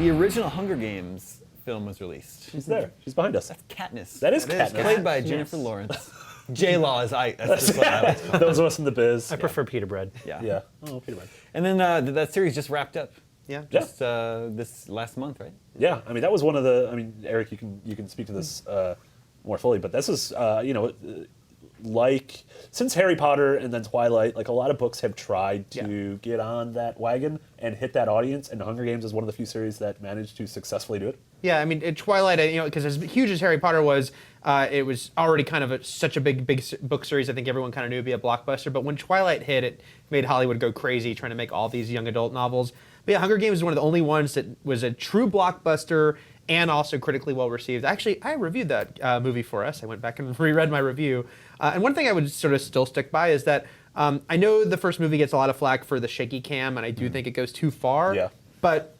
the original Hunger Games film was released. She's there. She's behind us. That's Katniss. That is Katniss. Played by Jennifer Lawrence. J-Law is that's just what I like to call it. Those of us in the biz. I prefer pita bread. Yeah. Oh, Peter Pan. And then that series just wrapped up. Yeah. Just this last month, right? Yeah, I mean that was one of the. I mean, Eric, you can speak to this more fully, but this is like since Harry Potter and then Twilight, like a lot of books have tried to get on that wagon and hit that audience, and Hunger Games is one of the few series that managed to successfully do it. Yeah, I mean, Twilight, because as huge as Harry Potter was, it was already kind of such a big book series. I think everyone kind of knew it'd be a blockbuster. But when Twilight hit, it made Hollywood go crazy trying to make all these young adult novels. But yeah, Hunger Games is one of the only ones that was a true blockbuster and also critically well received. Actually, I reviewed that movie for us. I went back and reread my review. And one thing I would sort of still stick by is that I know the first movie gets a lot of flack for the shaky cam, and I do think it goes too far. Yeah. But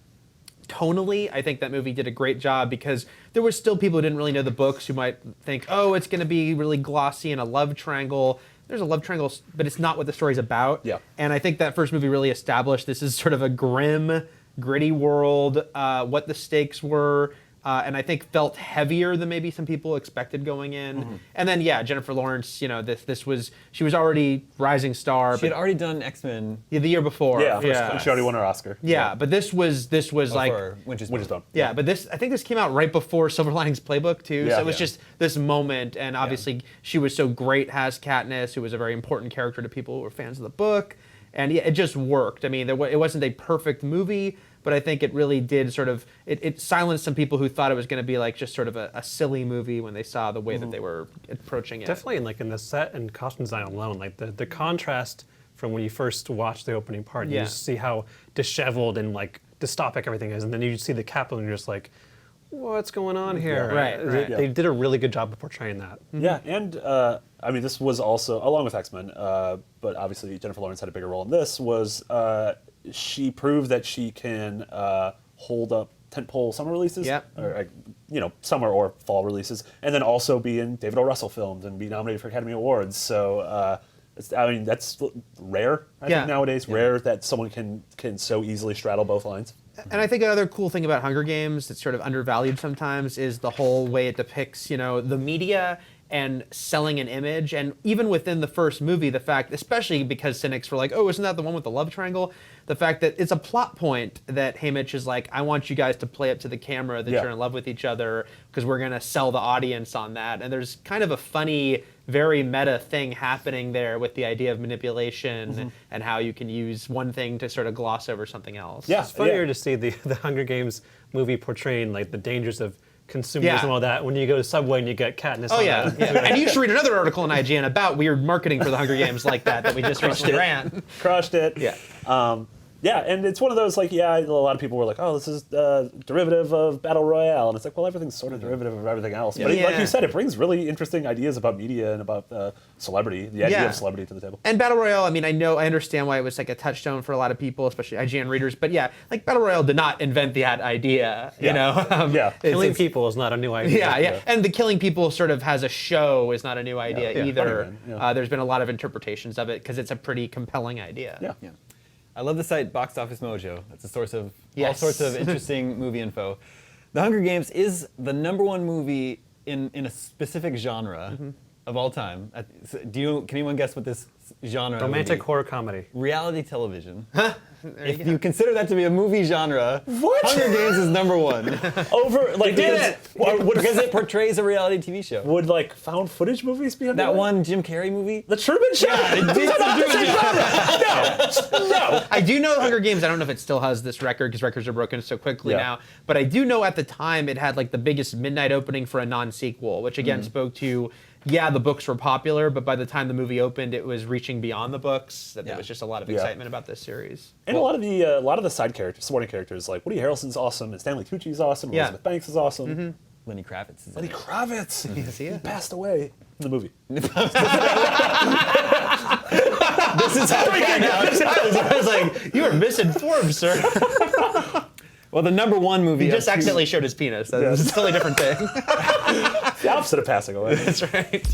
tonally, I think that movie did a great job because there were still people who didn't really know the books who might think, oh, it's going to be really glossy and a love triangle. There's a love triangle, but it's not what the story's about. Yeah. And I think that first movie really established this is sort of a grim, gritty world, what the stakes were, and I think felt heavier than maybe some people expected going in. Mm-hmm. And then, yeah, Jennifer Lawrence, she was already rising star. She had already done X-Men. Yeah, the year before. Yeah, and she already won her Oscar. Yeah, but this was like Winter's Bone. Yeah, but I think this came out right before Silver Linings Playbook too. Yeah, so it was just this moment, and obviously she was so great as Katniss, who was a very important character to people who were fans of the book, and yeah, it just worked. I mean, it wasn't a perfect movie, but I think it really did sort of it silenced some people who thought it was going to be like just sort of a silly movie when they saw the way that they were approaching it. Definitely, in the set and costume design alone, like the contrast from when you first watch the opening part, you just see how disheveled and like dystopic everything is, and then you see the capital and you're just like, what's going on here? Right. They did a really good job of portraying that. Mm-hmm. Yeah, and I mean, this was also, along with X-Men, but obviously Jennifer Lawrence had a bigger role in this, was she proved that she can hold up tentpole summer releases, or summer or fall releases, and then also be in David O. Russell films and be nominated for Academy Awards. So, that's rare, I think, nowadays. Rare that someone can so easily straddle both lines. And I think another cool thing about Hunger Games that's sort of undervalued sometimes is the whole way it depicts, the media and selling an image. And even within the first movie, the fact, especially because cynics were like, oh, isn't that the one with the love triangle? The fact that it's a plot point that Haymitch is like, I want you guys to play up to the camera that you're in love with each other because we're going to sell the audience on that. And there's kind of a funny, very meta thing happening there with the idea of manipulation and how you can use one thing to sort of gloss over something else. Yeah, it's funnier to see the Hunger Games movie portraying like the dangers of consumerism and all that when you go to Subway and you get Katniss. Oh yeah. And you should read another article in IGN about weird marketing for the Hunger Games like that we just recently ran. Crushed it. Yeah. Yeah, and it's one of those, like, a lot of people were like, oh, this is derivative of Battle Royale. And it's like, well, everything's sort of derivative of everything else. But like you said, it brings really interesting ideas about media and about celebrity, the idea of celebrity to the table. And Battle Royale, I mean, I understand why it was like a touchstone for a lot of people, especially IGN readers. But yeah, like Battle Royale did not invent that idea, you know? Killing people is not a new idea. Yeah. And the killing people sort of has a show is not a new idea either. There's been a lot of interpretations of it because it's a pretty compelling idea. Yeah. I love the site Box Office Mojo. It's a source of all sorts of interesting movie info. The Hunger Games is the #1 movie in a specific genre of all time. Can anyone guess what this genre Romantic horror comedy. Reality television. If you consider that to be a movie genre, Hunger Games is #1. Over, like, because it portrays a reality TV show. Would, like, found footage movies be under that one Jim Carrey movie? The Truman Show? Yeah, it did No. I do know Hunger Games, I don't know if it still has this record because records are broken so quickly now, but I do know at the time it had like the biggest midnight opening for a non-sequel, which again spoke to, the books were popular, but by the time the movie opened, it was reaching beyond the books. There was just a lot of excitement about this series. And a lot of the side characters, supporting characters, like Woody Harrelson's awesome, and Stanley Tucci's awesome, Elizabeth Banks is awesome. Lenny Kravitz is Lenny Kravitz! He passed away in the movie. This is how I was like, you are misinformed, sir. Well, the #1 movie. He just accidentally showed his penis. That's a totally different thing. The opposite of passing away. That's right.